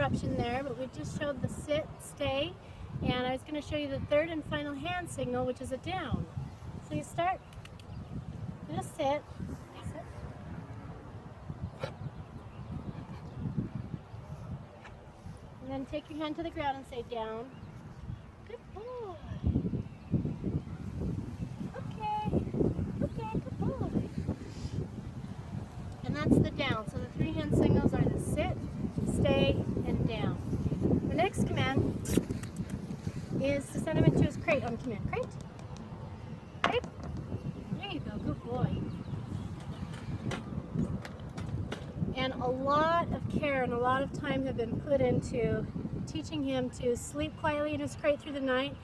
caption there, but we just showed the sit, stay, and I was going to show you the third and final hand signal, which is a down. So you start, you just sit, and then take your hand to the ground and say down. Good boy. Okay, good boy. And that's the down. So the three hand signals are the sit, stay, and down. The next command is to send him into his crate on command. Crate. Crate. There you go. Good boy. And a lot of care and a lot of time have been put into teaching him to sleep quietly in his crate through the night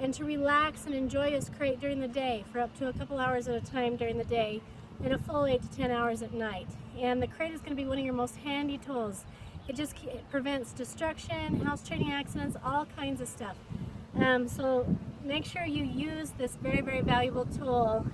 and to relax and enjoy his crate during the day for up to a couple hours at a time during the day and a full 8 to 10 hours at night. And the crate is going to be one of your most handy tools. It prevents destruction, house training accidents, all kinds of stuff. So make sure you use this very, very valuable tool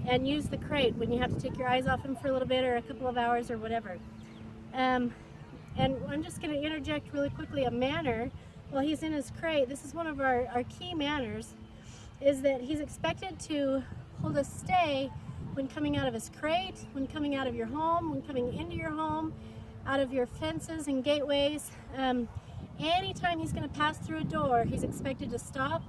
and use the crate when you have to take your eyes off him for a little bit or a couple of hours or whatever. And I'm just going to interject really quickly a manner while he's in his crate. This is one of our key manners, is that he's expected to hold a stay when coming out of his crate, when coming out of your home, when coming into your home, out of your fences and gateways. Anytime he's going to pass through a door, he's expected to stop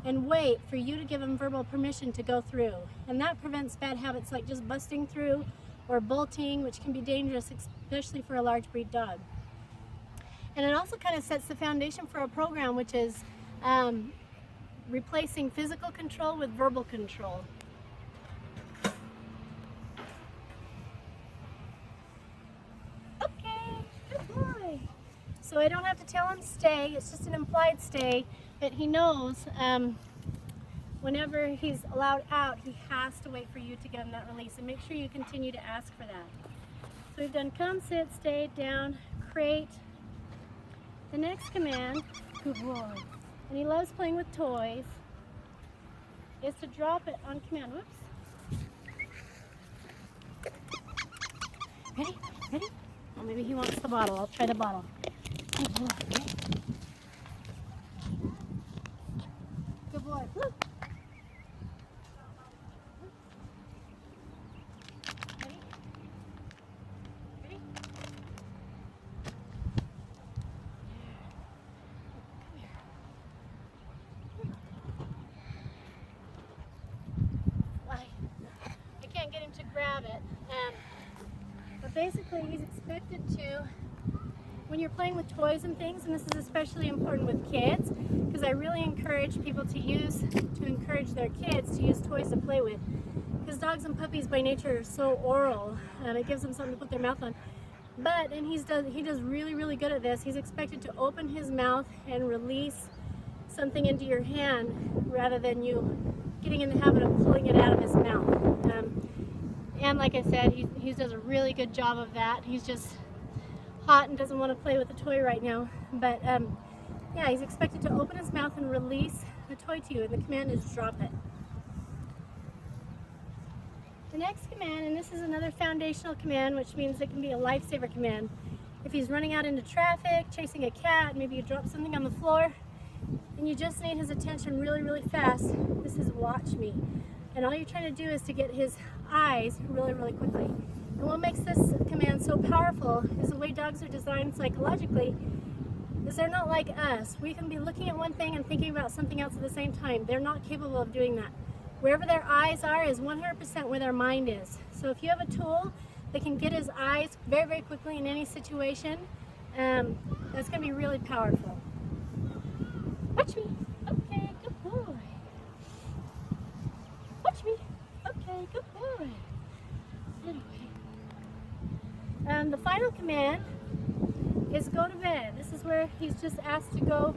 and wait for you to give him verbal permission to go through. And that prevents bad habits like just busting through or bolting, which can be dangerous, especially for a large breed dog. And it also kind of sets the foundation for our program, which is replacing physical control with verbal control. Okay, good boy. So I don't have to tell him stay, it's just an implied stay, but he knows whenever he's allowed out, he has to wait for you to give him that release, and make sure you continue to ask for that. So we've done come, sit, stay, down, crate. The next command, good boy, and he loves playing with toys, is to drop it on command. Whoops. Ready? Ready? Oh, maybe he wants the bottle. I'll try the bottle. Good boy. Good boy. Woo. Ready? Ready? Come here. I can't get him to grab it. But basically, he's expected to, when you're playing with toys and things, and this is especially important with kids, because I really encourage people to encourage their kids to use toys to play with. Because dogs and puppies by nature are so oral, it gives them something to put their mouth on. But, and he does really, really good at this, he's expected to open his mouth and release something into your hand rather than you getting in the habit of pulling it out of his mouth. And like I said, he does a really good job of that. He's just hot and doesn't want to play with the toy right now. But yeah, he's expected to open his mouth and release the toy to you, and the command is drop it. The next command, and this is another foundational command, which means it can be a lifesaver command. If he's running out into traffic, chasing a cat, maybe you drop something on the floor, and you just need his attention really, really fast, this is watch me. And all you're trying to do is to get his eyes really, really quickly. And what makes this command so powerful is the way dogs are designed psychologically, is they're not like us. We can be looking at one thing and thinking about something else at the same time. They're not capable of doing that. Wherever their eyes are is 100% where their mind is. So if you have a tool that can get his eyes very, very quickly in any situation, that's going to be really powerful. Watch me. Okay, good boy. Watch me. Okay, good boy. Anyway. The final command is go to bed. This is where he's just asked to go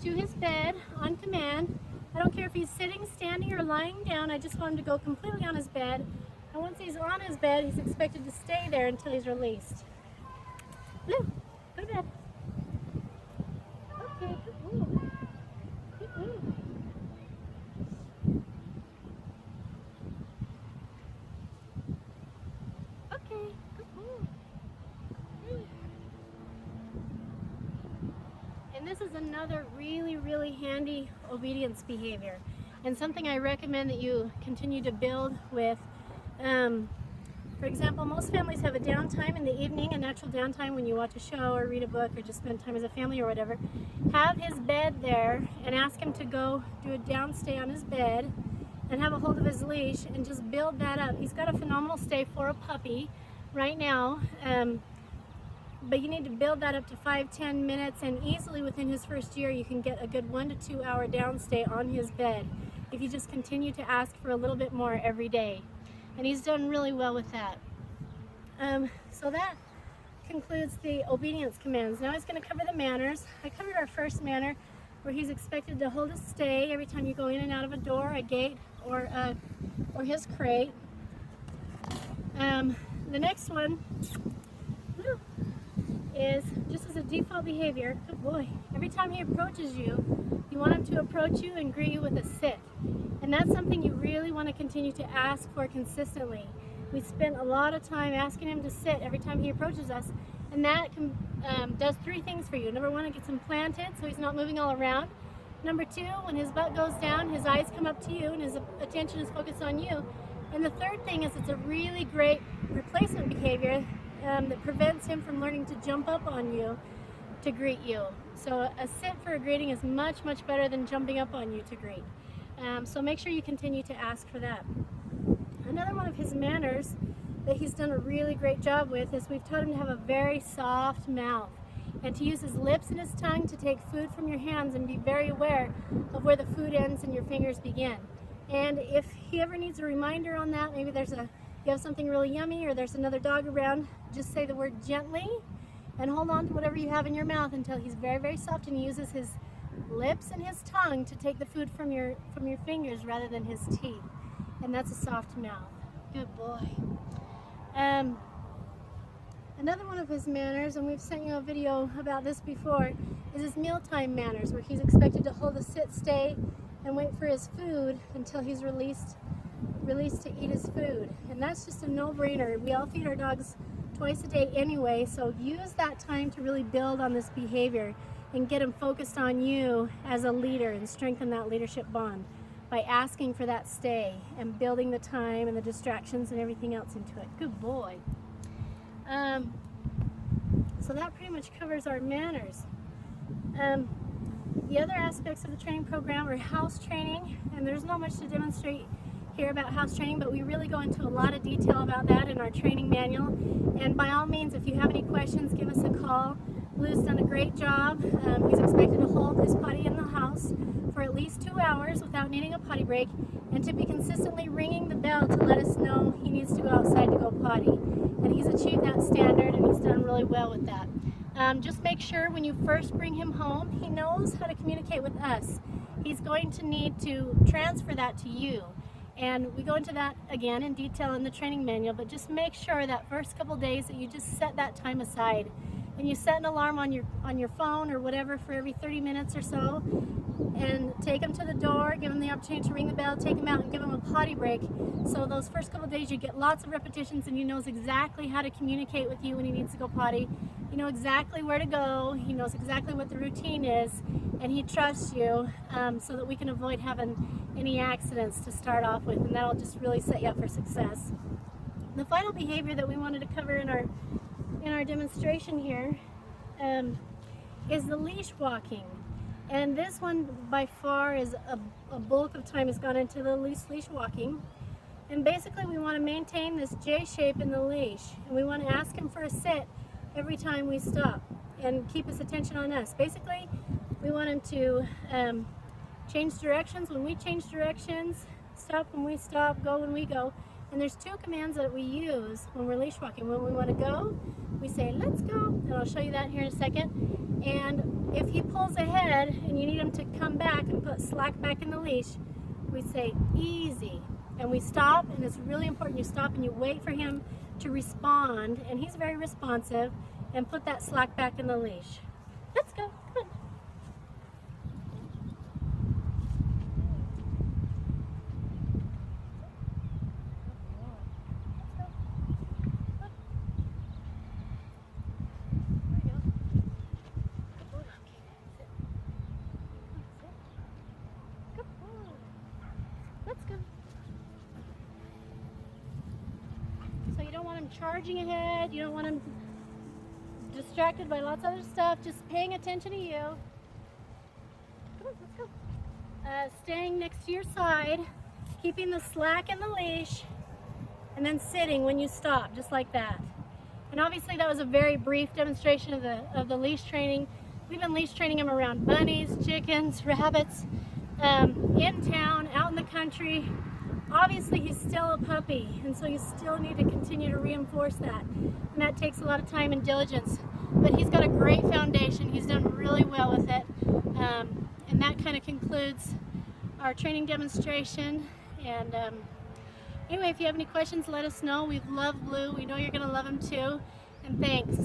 to his bed on command. I don't care if he's sitting, standing, or lying down. I just want him to go completely on his bed. And once he's on his bed, he's expected to stay there until he's released. Blue, go to bed. Okay, good boy. Good boy. Okay, good boy. this is another really handy obedience behavior, and something I recommend that you continue to build with. For example, most families have a downtime in the evening, a natural downtime when you watch a show or read a book or just spend time as a family or whatever. Have his bed there and ask him to go do a downstay on his bed and have a hold of his leash and just build that up. He's got a phenomenal stay for a puppy right now, but you need to build that up to 5-10 minutes, and easily within his first year you can get a good 1 to 2 hour downstay on his bed if you just continue to ask for a little bit more every day. And he's done really well with that. So that concludes the obedience commands. Now he's going to cover the manners. I covered our first manner, where he's expected to hold a stay every time you go in and out of a door, a gate, or his crate. The next one is just as a default behavior. Good boy. Every time he approaches you, you want him to approach you and greet you with a sit. And that's something you really want to continue to ask for consistently. We spend a lot of time asking him to sit every time he approaches us, and that does 3 things for you. Number 1, it gets him planted so he's not moving all around. Number 2, when his butt goes down, his eyes come up to you and his attention is focused on you. And the third thing is it's a really great replacement behavior that prevents him from learning to jump up on you to greet you. So a sit for a greeting is much better than jumping up on you to greet. So make sure you continue to ask for that. Another one of his manners that he's done a really great job with is we've taught him to have a very soft mouth and to use his lips and his tongue to take food from your hands and be very aware of where the food ends and your fingers begin. And if he ever needs a reminder on that, maybe you have something really yummy or there's another dog around, just say the word gently and hold on to whatever you have in your mouth until he's very soft and he uses his lips and his tongue to take the food from your fingers rather than his teeth. And that's a soft mouth. Good boy. Another one of his manners, and we've sent you a video about this before, is his mealtime manners, where he's expected to hold a sit, stay, and wait for his food until he's released to eat his food. And that's just a no-brainer. We all feed our dogs twice a day anyway, so use that time to really build on this behavior and get him focused on you as a leader and strengthen that leadership bond by asking for that stay and building the time and the distractions and everything else into it. Good boy. So that pretty much covers our manners. The other aspects of the training program are house training, and there's not much to demonstrate here about house training, but we really go into a lot of detail about that in our training manual. And by all means, if you have any questions, give us a call. Blue's done a great job. He's expected to hold his potty in the house for at least 2 hours without needing a potty break, and to be consistently ringing the bell to let us know he needs to go outside to go potty. And he's achieved that standard, and he's done really well with that. Just make sure when you first bring him home, he knows how to communicate with us. He's going to need to transfer that to you. And we go into that again in detail in the training manual, but just make sure that first couple days that you just set that time aside. And you set an alarm on your phone or whatever for every 30 minutes or so, and take him to the door, give him the opportunity to ring the bell, take him out and give him a potty break. So those first couple days you get lots of repetitions and he knows exactly how to communicate with you when he needs to go potty. You know exactly where to go, he knows exactly what the routine is, and he trusts you, so that we can avoid having any accidents to start off with, and that'll just really set you up for success. The final behavior that we wanted to cover in our demonstration here is the leash walking. And this one by far is a bulk of time has gone into the leash walking. And basically we want to maintain this J shape in the leash, and we want to ask him for a sit every time we stop and keep his attention on us. Basically we want him to change directions when we change directions, stop when we stop, go when we go. And there's 2 commands that we use when we're leash walking. When we want to go, we say, let's go, and I'll show you that here in a second. And if he pulls ahead and you need him to come back and put slack back in the leash, we say, easy. And we stop, and it's really important you stop and you wait for him to respond, and he's very responsive, and put that slack back in the leash. Let's go, come on. charging ahead. You don't want him distracted by lots of other stuff. Just paying attention to you. Come on, let's go. Staying next to your side, keeping the slack in the leash, and then sitting when you stop, just like that. And obviously that was a very brief demonstration of the leash training. We've been leash training him around bunnies, chickens, rabbits, in town, out in the country. Obviously he's still a puppy, and so you still need to continue to reinforce that. And that takes a lot of time and diligence. But he's got a great foundation. He's done really well with it. And that kind of concludes our training demonstration. And anyway, if you have any questions, let us know. We love Blue. We know you're going to love him too. And thanks.